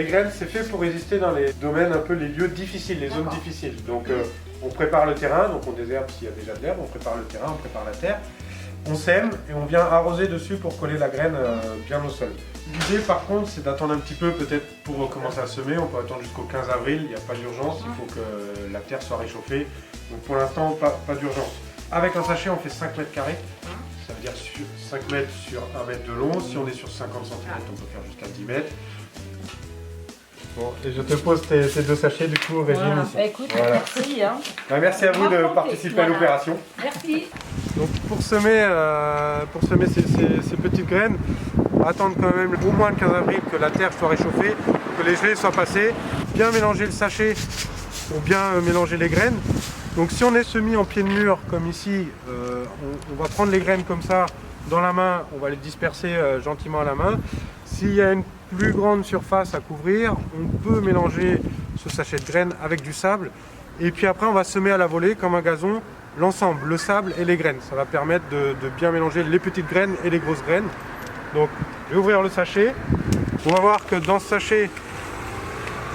Les graines, c'est fait pour résister dans les domaines un peu les lieux difficiles, les zones difficiles. Donc on prépare le terrain, donc on désherbe s'il y a déjà de l'herbe, on prépare le terrain, on prépare la terre, on sème et on vient arroser dessus pour coller la graine bien au sol. L'idée par contre c'est d'attendre un petit peu peut-être pour commencer à semer, on peut attendre jusqu'au 15 avril, il n'y a pas d'urgence, il faut que la terre soit réchauffée. Donc pour l'instant pas d'urgence. Avec un sachet on fait 5 mètres carrés, ça veut dire 5 mètres sur 1 mètre de long, si on est sur 50 cm on peut faire jusqu'à 10 mètres. Bon, et je te pose tes deux sachets du coup, Régine. Voilà. Ici. Bah, écoute, voilà. merci. Hein. Bah, merci à vous de participer à l'opération. Merci. Donc pour semer ces petites graines, on va attendre quand même au moins le 15 avril que la terre soit réchauffée, que les gelées soient passées, bien mélanger le sachet pour bien mélanger les graines. Donc si on est semé en pied de mur comme ici, on va prendre les graines comme ça dans la main, on va les disperser gentiment à la main. S'il y a une plus grande surface à couvrir, on peut mélanger ce sachet de graines avec du sable. Et puis après, on va semer à la volée comme un gazon l'ensemble, le sable et les graines. Ça va permettre de bien mélanger les petites graines et les grosses graines. Donc, je vais ouvrir le sachet. On va voir que dans ce sachet,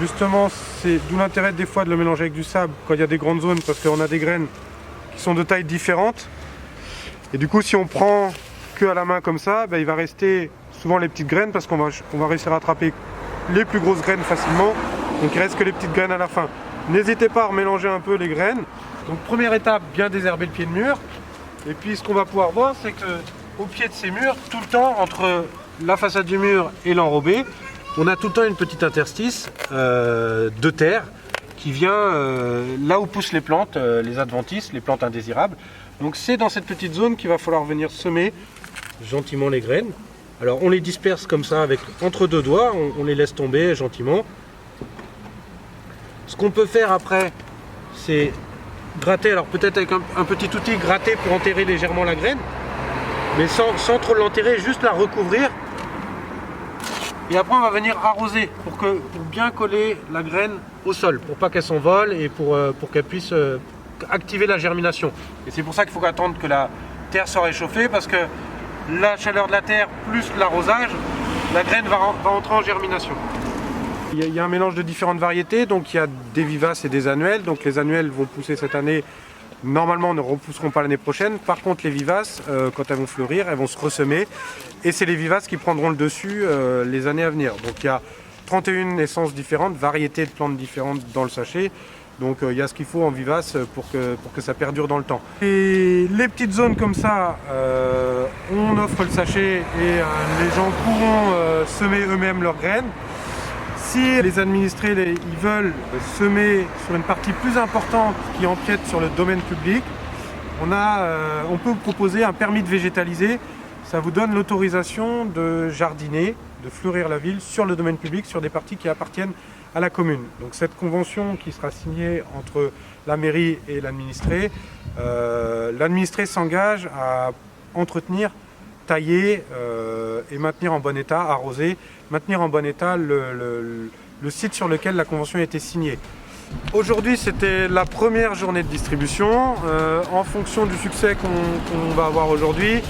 justement, c'est d'où l'intérêt des fois de le mélanger avec du sable quand il y a des grandes zones, parce qu'on a des graines qui sont de tailles différentes. Et du coup, si on prend que à la main comme ça, ben, il va rester souvent les petites graines parce qu'on va réussir à attraper les plus grosses graines facilement. Donc il reste que les petites graines à la fin. N'hésitez pas à remélanger un peu les graines. Donc première étape, bien désherber le pied de mur. Et puis ce qu'on va pouvoir voir, c'est que au pied de ces murs, tout le temps, entre la façade du mur et l'enrobé, on a tout le temps une petite interstice de terre qui vient là où poussent les plantes, les adventices, les plantes indésirables. Donc c'est dans cette petite zone qu'il va falloir venir semer gentiment les graines. Alors on les disperse comme ça avec entre deux doigts, on les laisse tomber gentiment. Ce qu'on peut faire après, c'est gratter, alors peut-être avec un petit outil, gratter pour enterrer légèrement la graine, mais sans trop l'enterrer, juste la recouvrir. Et après on va venir arroser pour bien coller la graine au sol, pour pas qu'elle s'envole et pour qu'elle puisse activer la germination. Et c'est pour ça qu'il faut attendre que la terre soit réchauffée, parce que la chaleur de la terre plus l'arrosage, la graine va entrer en germination. Il y a un mélange de différentes variétés, donc il y a des vivaces et des annuelles. Donc les annuelles vont pousser cette année, normalement ne repousseront pas l'année prochaine. Par contre les vivaces, quand elles vont fleurir, elles vont se ressemer. Et c'est les vivaces qui prendront le dessus les années à venir. Donc il y a 31 essences différentes, variétés de plantes différentes dans le sachet. Donc il y a ce qu'il faut en vivace pour que ça perdure dans le temps. Et les petites zones comme ça, on offre le sachet et les gens pourront semer eux-mêmes leurs graines. Si les administrés ils veulent semer sur une partie plus importante qui empiète sur le domaine public, on peut vous proposer un permis de végétaliser. Ça vous donne l'autorisation de jardiner, de fleurir la ville sur le domaine public, sur des parties qui appartiennent à la commune. Donc cette convention qui sera signée entre la mairie et l'administré, l'administré s'engage à entretenir, tailler et maintenir en bon état, arroser, maintenir en bon état le site sur lequel la convention a été signée. Aujourd'hui c'était la première journée de distribution. En fonction du succès qu'on va avoir aujourd'hui,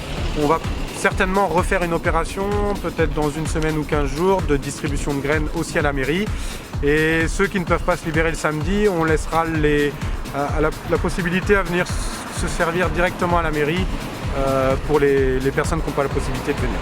on va certainement refaire une opération, peut-être dans une semaine ou 15 jours, de distribution de graines aussi à la mairie. Et ceux qui ne peuvent pas se libérer le samedi, on laissera la possibilité à venir se servir directement à la mairie pour les personnes qui n'ont pas la possibilité de venir.